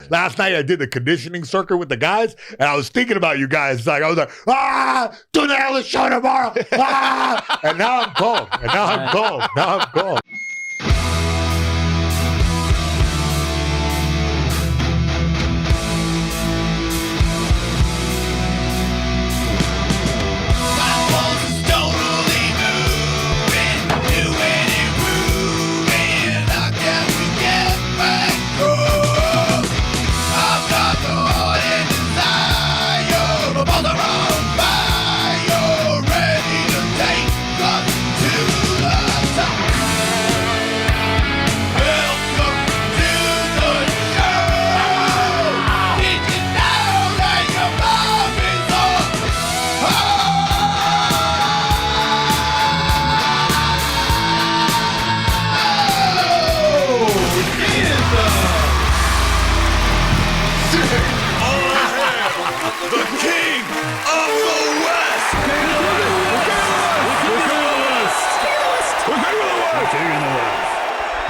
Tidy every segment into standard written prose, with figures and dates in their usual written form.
last night I did the conditioning circuit with the guys, and I was thinking about you guys. Like I was like, do the Ellis show tomorrow. And now I'm calm. Now I'm calm.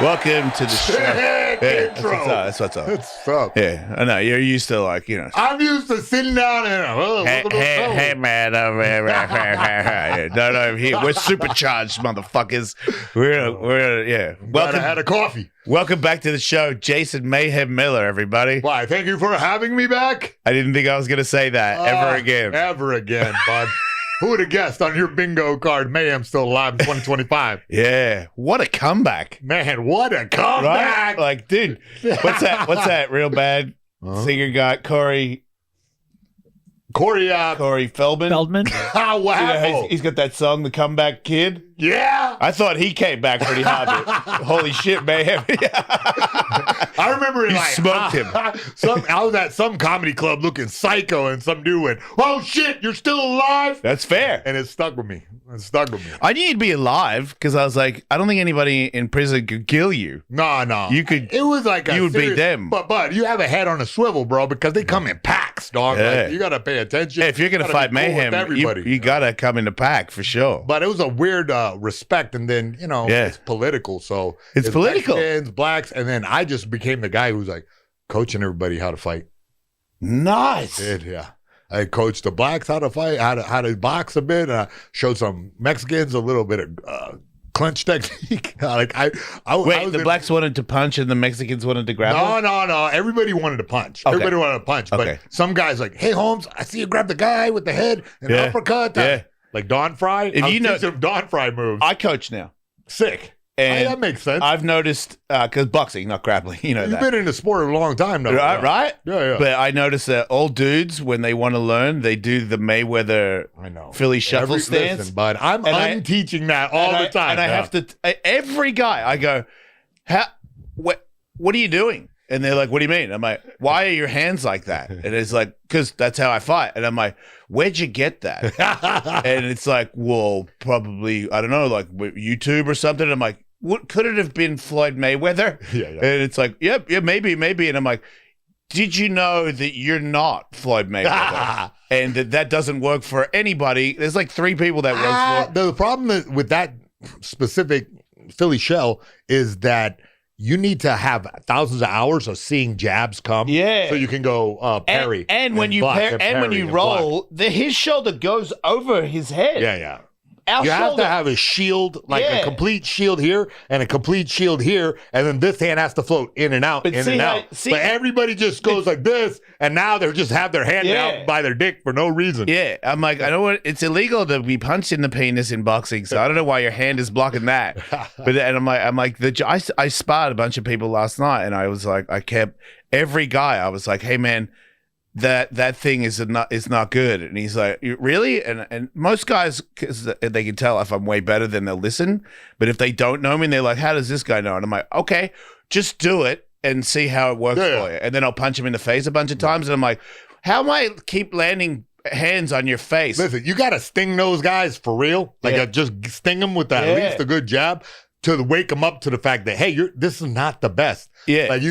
Welcome to the show. That's what's up. What's up? Yeah, I know. You're used to like, I'm used to sitting down and hey man, no, we're supercharged, motherfuckers. We're Welcome. I had a coffee. Welcome back to the show, Jason Mayhem Miller, everybody. Why? Thank you for having me back. I didn't think I was gonna say that ever again. Ever again, bud. Who would have guessed on your bingo card, Mayhem's still alive in 2025? Yeah. What a comeback. Man, what a comeback. Right? Like, dude, what's that real bad singer got? Corey Feldman. Oh, wow. He's got that song, The Comeback Kid. Yeah. I thought he came back pretty hard. Holy shit, Mayhem. I remember you smoked him. I was at some comedy club looking psycho, and some dude went, "Oh shit, you're still alive?" That's fair. And it stuck with me. I knew you'd be alive because I was like, I don't think anybody in prison could kill you. No. You could. It was like you would beat them. But you have a head on a swivel, bro, because they come in packs, dog. Yeah. Like, you got to pay attention. Yeah, if you're gonna fight Mayhem, you got to come in the pack for sure. But it was a weird respect, and then it's political, so it's political. Mexicans, blacks, and then I just became the guy who's like coaching everybody how to fight. Nice. Yeah. I coached the blacks how to fight, how to box a bit. And I showed some Mexicans a little bit of clinch technique. The blacks wanted to punch and the Mexicans wanted to grapple? No. Everybody wanted to punch. Okay. Everybody wanted to punch. But some guys like, hey, Holmes, I see you grab the guy with the head and uppercut. Yeah. Like Don Fry. If you know some Don Fry moves. I coach now. Sick. And that makes sense. I've noticed, because boxing, not grappling, You've been in the sport a long time now. Right? Yeah. But I noticed that old dudes, when they want to learn, they do the Mayweather Philly shuffle stance. Listen, bud, I'm unteaching that all the time. And I have to, every guy, I go, what are you doing? And they're like, what do you mean? I'm like, why are your hands like that? And it's like, because that's how I fight. And I'm like, where'd you get that? And it's like, well, probably, I don't know, like YouTube or something. And I'm like, what could it have been Floyd Mayweather? Yeah. And it's like, yeah, maybe. And I'm like, did you know that you're not Floyd Mayweather? And that doesn't work for anybody. There's like 3 people that work for. The problem with that specific Philly shell is that you need to have thousands of hours of seeing jabs come. Yeah. So you can go parry. And when you roll, his shoulder goes over his head. Yeah. You have to have a shield, like a complete shield here and a complete shield here, and then this hand has to float in and out, But everybody just goes like this, and now they just have their hand out by their dick for no reason. Yeah, I'm like, I know what, it's illegal to be punched in the penis in boxing, so I don't know why your hand is blocking that. I sparred a bunch of people last night, and I was like, every guy, I was like, hey man, that thing is not good. And he's like, really? And most guys, because they can tell if I'm way better, then they'll listen. But if they don't know me, and they're like, how does this guy know? And I'm like, okay, just do it and see how it works for you. And then I'll punch him in the face a bunch of times. And I'm like, how am I keep landing hands on your face? Listen, you got to sting those guys for real. Like just sting them with at least a good jab. to wake them up to the fact that, hey, this is not the best. Yeah. Like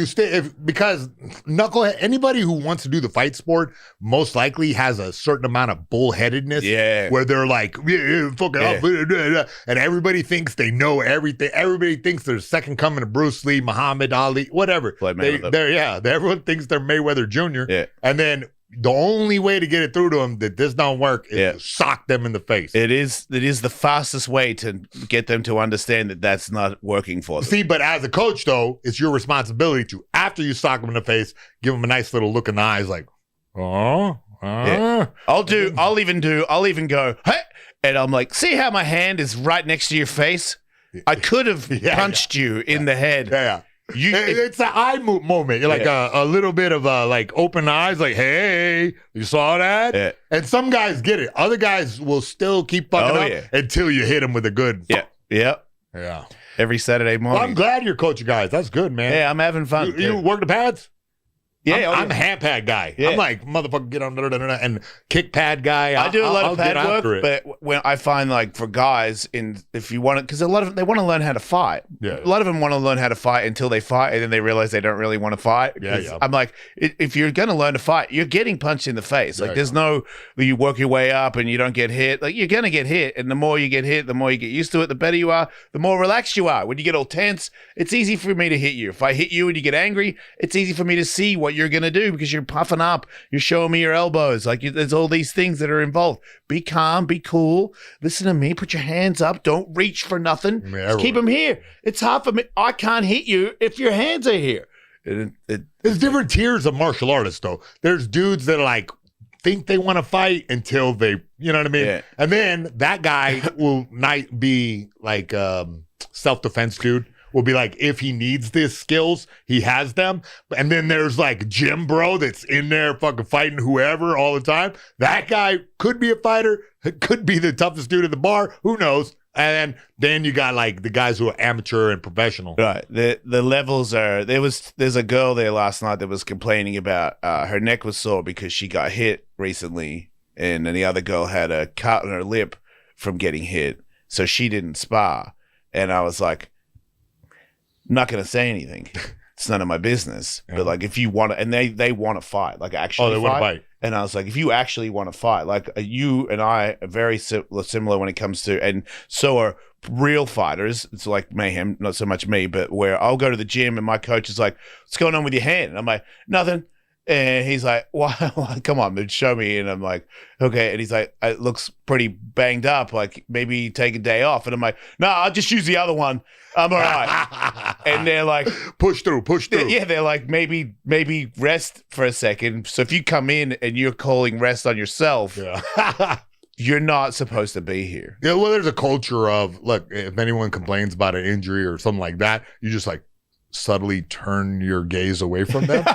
because knucklehead, anybody who wants to do the fight sport most likely has a certain amount of bullheadedness. Yeah. Where they're like, fucking up, and everybody thinks they know everything. Everybody thinks they're the second coming of Bruce Lee, Muhammad Ali, whatever. Everyone thinks they're Mayweather Jr. Yeah. And then the only way to get it through to them that this don't work is to sock them in the face. It is the fastest way to get them to understand that that's not working for them. See, but as a coach, though, it's your responsibility to, after you sock them in the face, give them a nice little look in the eyes like, Yeah. I'll even go, hey, and I'm like, see how my hand is right next to your face? I could have punched you in the head. Yeah. It's an eye moment. You're like a little bit of like open eyes, like, hey, you saw that? Yeah. And some guys get it. Other guys will still keep fucking up until you hit them with a good. Yeah. Every Saturday morning. Well, I'm glad you're coaching guys. That's good, man. Yeah, I'm having fun. You work the pads? Yeah, I'm a hand pad guy. Yeah. I'm like, motherfucker, get on and kick pad guy. I do a lot of pad work, but when I find like for guys, if you want to, because a lot of them, they want to learn how to fight. Yeah. A lot of them want to learn how to fight until they fight, and then they realize they don't really want to fight. Yeah. I'm like, if you're going to learn to fight, you're getting punched in the face. Like, there's no, you work your way up and you don't get hit. Like, you're going to get hit, and the more you get hit, the more you get used to it. The better you are, the more relaxed you are. When you get all tense, it's easy for me to hit you. If I hit you and you get angry, it's easy for me to see what you're going to do because you're puffing up. You're showing me your elbows. Like, there's all these things that are involved. Be calm. Be cool. Listen to me. Put your hands up. Don't reach for nothing. Just keep them here. It's hard for me. I can't hit you if your hands are here. There's different tiers of martial artists, though. There's dudes that like think they want to fight until they, you know what I mean? Yeah. And then that guy will not be like self-defense dude. Will be like, if he needs these skills, he has them. And then there's like Jim Bro that's in there fucking fighting whoever all the time. That guy could be a fighter, could be the toughest dude at the bar. Who knows? And then you got like the guys who are amateur and professional. Right. The levels are, there's a girl there last night that was complaining about her neck was sore because she got hit recently. And then the other girl had a cut on her lip from getting hit. So she didn't spar. And I was like, not going to say anything. It's none of my business. Yeah. But like, if you want to, and they want to fight, like actually they want to fight. And I was like, if you actually want to fight, like you and I are very similar when it comes to, and so are real fighters. It's like Mayhem, not so much me, but where I'll go to the gym and my coach is like, what's going on with your hand? And I'm like, nothing. And he's like, why? Come on, dude, show me. And I'm like, okay. And he's like, it looks pretty banged up. Like, maybe take a day off. And I'm like, no, I'll just use the other one. I'm all right. And they're like, push through. Yeah, they're like, maybe rest for a second. So if you come in and you're calling rest on yourself, you're not supposed to be here. Yeah, well, there's a culture of, look, if anyone complains about an injury or something like that, you just like subtly turn your gaze away from them.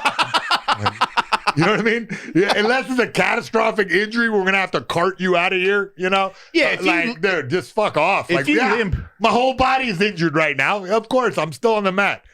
You know what I mean? Yeah, unless it's a catastrophic injury, we're gonna have to cart you out of here. You know? Yeah, dude, just fuck off. Like, my whole body is injured right now. Of course, I'm still on the mat.